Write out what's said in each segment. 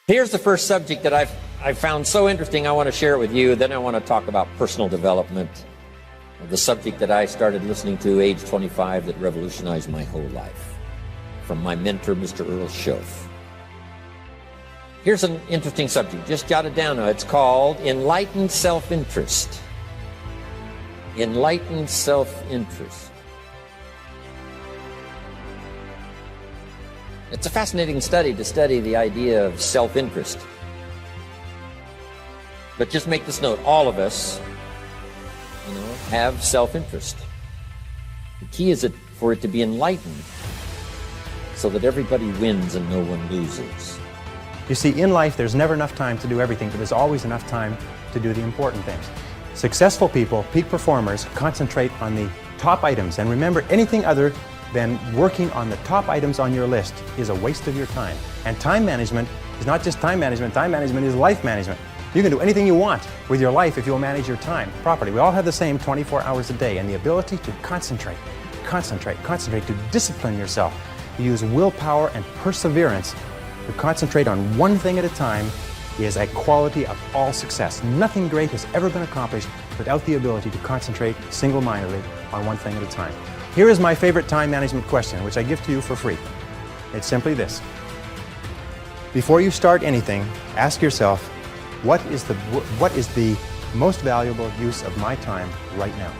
Here's the first subject that I've found so interesting. I want to share it with you. Then I want to talk about personal development, the subject that I started listening to age 25 that revolutionized my whole life, from my mentor, Mr. Earl Schoaf. Here's an interesting subject. Just jot it down now. It's called enlightened self-interest. Enlightened self-interest. It's a fascinating study to study the idea of self-interest. But just make this note, all of us, have self-interest. The key is for it to be enlightened so that everybody wins and no one loses. You see, in life, there's never enough time to do everything, but there's always enough time to do the important things. Successful people, peak performers, concentrate on the top items. And remember, anything other than working on the top items on your list is a waste of your time. And time management is not just time management is life management. You can do anything you want with your life if you'll manage your time properly. We all have the same 24 hours a day, and the ability to concentrate, to discipline yourself, to use willpower and perseverance, to concentrate on one thing at a time is a quality of all success. Nothing great has ever been accomplished without the ability to concentrate single-mindedly on one thing at a time. Here is my favorite time management question, which I give to you for free. It's simply this. Before you start anything, ask yourself, what is the most valuable use of my time right now?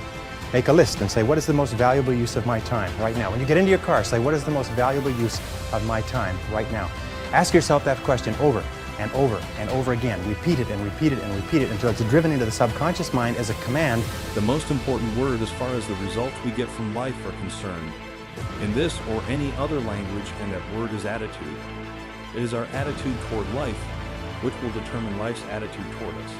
Make a list and say, what is the most valuable use of my time right now? When you get into your car, say, what is the most valuable use of my time right now? Ask yourself that question over and over and over again. Repeat it and repeat it and repeat it until it's driven into the subconscious mind as a command. The most important word as far as the results we get from life are concerned, in this or any other language, and that word is attitude. It is our attitude toward life which will determine life's attitude toward us.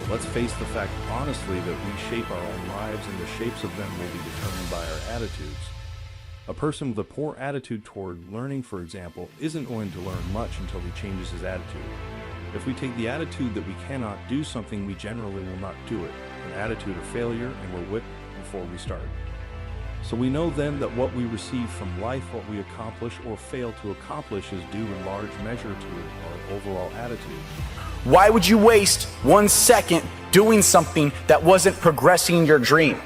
But let's face the fact honestly that we shape our own lives, and the shapes of them will be determined by our attitudes. A person with a poor attitude toward learning, for example, isn't going to learn much until he changes his attitude. If we take the attitude that we cannot do something, we generally will not do it, an attitude of failure, and we'll quit before we start. So we know then that what we receive from life, what we accomplish or fail to accomplish, is due in large measure to our overall attitude. Why would you waste 1 second doing something that wasn't progressing your dream?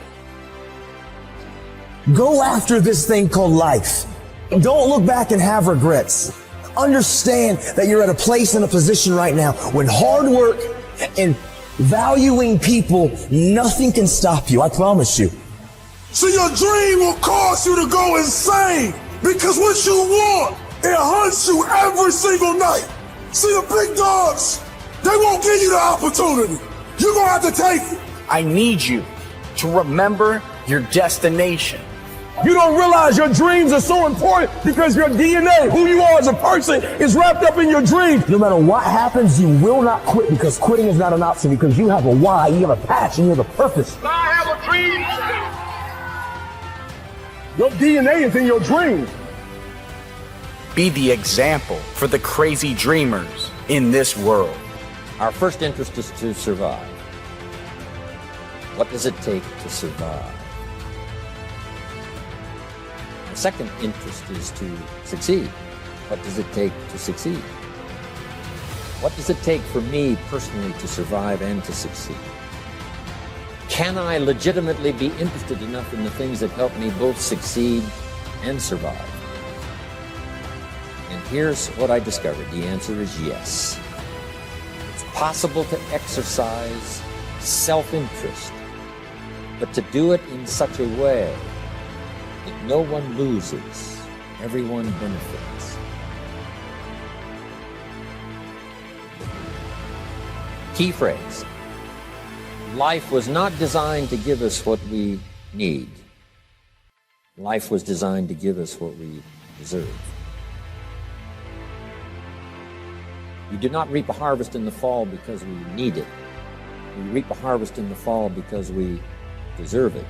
Go after this thing called life. Don't look back and have regrets. Understand that you're at a place and a position right now when hard work and valuing people, nothing can stop you, I promise you. So your dream will cause you to go insane, because what you want, it hunts you every single night. See, the big dogs, they won't give you the opportunity. You're gonna have to take it. I need you to remember your destination. You don't realize your dreams are so important because your DNA, who you are as a person, is wrapped up in your dreams. No matter what happens, you will not quit, because quitting is not an option, because you have a why, you have a passion, you have a purpose. I have a dream. Your DNA is in your dreams. Be the example for the crazy dreamers in this world. Our first interest is to survive. What does it take to survive? The second interest is to succeed. What does it take to succeed? What does it take for me personally to survive and to succeed? Can I legitimately be interested enough in the things that help me both succeed and survive? And here's what I discovered. The answer is yes. It's possible to exercise self-interest, but to do it in such a way that no one loses, everyone benefits. Key phrase. Life was not designed to give us what we need. Life was designed to give us what we deserve. We do not reap a harvest in the fall because we need it. We reap a harvest in the fall because we deserve it.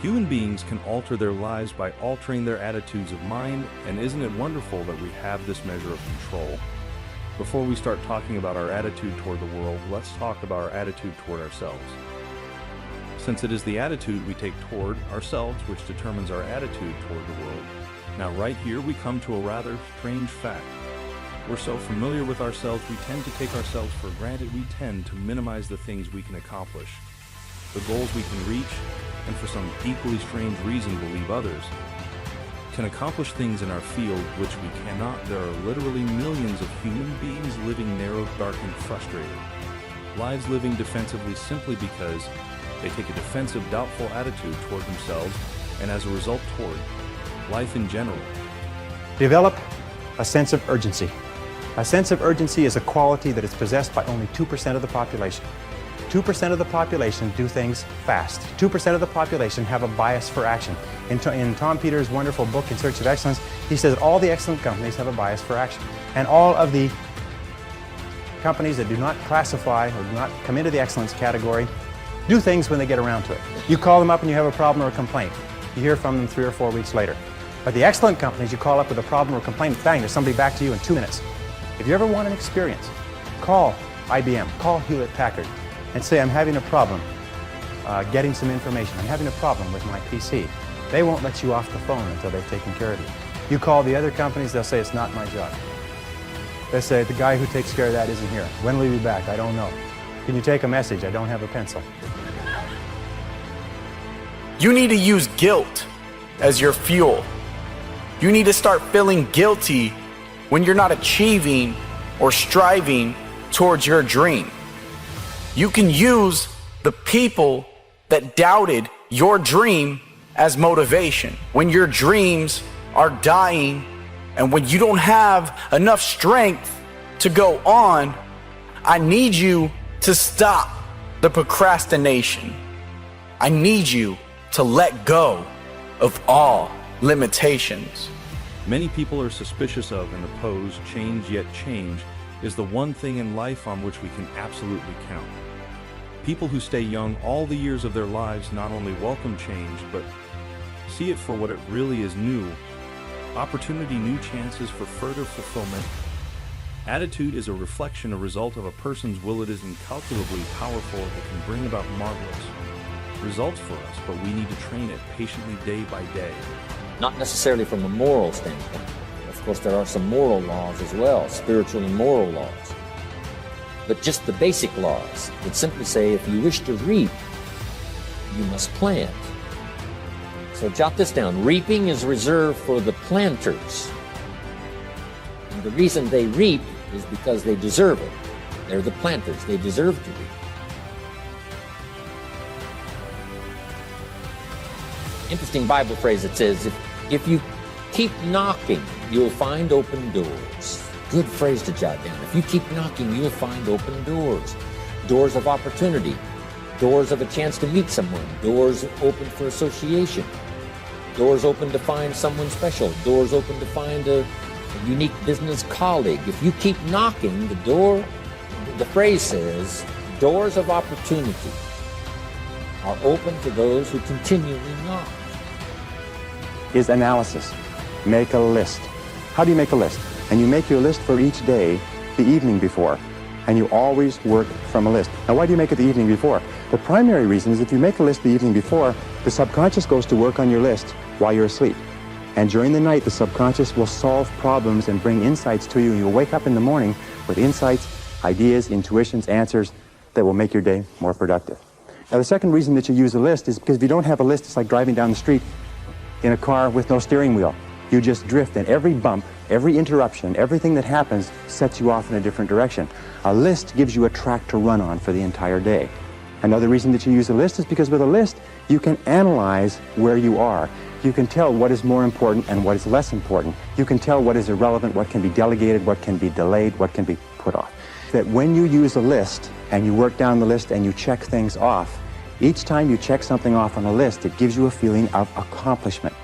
Human beings can alter their lives by altering their attitudes of mind, and isn't it wonderful that we have this measure of control? Before we start talking about our attitude toward the world, let's talk about our attitude toward ourselves. Since it is the attitude we take toward ourselves which determines our attitude toward the world. Now right here we come to a rather strange fact. We're so familiar with ourselves, we tend to take ourselves for granted. We tend to minimize the things we can accomplish, the goals we can reach, and for some equally strange reason believe others can accomplish things in our field which we cannot. There are literally millions of human beings living narrow, dark, and frustrated lives, living defensively simply because they take a defensive, doubtful attitude toward themselves and as a result toward life in general. Develop a sense of urgency. A sense of urgency is a quality that is possessed by only 2% of the population. 2% of the population do things fast. 2% of the population have a bias for action. In Tom Peters' wonderful book, In Search of Excellence, he says all the excellent companies have a bias for action. And all of the companies that do not classify or do not come into the excellence category do things when they get around to it. You call them up and you have a problem or a complaint. You hear from them 3 or 4 weeks later. But the excellent companies, you call up with a problem or a complaint, bang, there's somebody back to you in 2 minutes. If you ever want an experience, call IBM, call Hewlett-Packard, and say, I'm having a problem getting some information. I'm having a problem with my PC. They won't let you off the phone until they've taken care of you. You call the other companies, they'll say, it's not my job. They say, the guy who takes care of that isn't here. When will he be back? I don't know. Can you take a message? I don't have a pencil. You need to use guilt as your fuel. You need to start feeling guilty when you're not achieving or striving towards your dream. You can use the people that doubted your dream as motivation. When your dreams are dying and when you don't have enough strength to go on, I need you to stop the procrastination. I need you to let go of all limitations. Many people are suspicious of and oppose change, yet change is the one thing in life on which we can absolutely count. People who stay young all the years of their lives not only welcome change, but see it for what it really is: new opportunity, new chances for further fulfillment. Attitude is a reflection, a result of a person's will. It is incalculably powerful. It can bring about marvelous results for us, but we need to train it patiently day by day. Not necessarily from a moral standpoint. Of course, there are some moral laws as well, spiritual and moral laws. But just the basic laws that simply say if you wish to reap, you must plant. So jot this down. Reaping is reserved for the planters. And the reason they reap is because they deserve it. They're the planters. They deserve to reap. Interesting Bible phrase that says, if you keep knocking, you'll find open doors. Good phrase to jot down. If you keep knocking, you'll find open doors. Doors of opportunity. Doors of a chance to meet someone. Doors open for association. Doors open to find someone special. Doors open to find a unique business colleague. If you keep knocking, the phrase says, doors of opportunity are open to those who continually knock. Is analysis. Make a list. How do you make a list? And you make your list for each day the evening before. And you always work from a list. Now, why do you make it the evening before? The primary reason is if you make a list the evening before, the subconscious goes to work on your list while you're asleep. And during the night, the subconscious will solve problems and bring insights to you. You'll wake up in the morning with insights, ideas, intuitions, answers that will make your day more productive. Now, the second reason that you use a list is because if you don't have a list, it's like driving down the street in a car with no steering wheel. You just drift, and every bump, every interruption, everything that happens sets you off in a different direction. A list gives you a track to run on for the entire day. Another reason that you use a list is because with a list, you can analyze where you are. You can tell what is more important and what is less important. You can tell what is irrelevant, what can be delegated, what can be delayed, what can be put off. That when you use a list and you work down the list and you check things off, each time you check something off on a list, it gives you a feeling of accomplishment.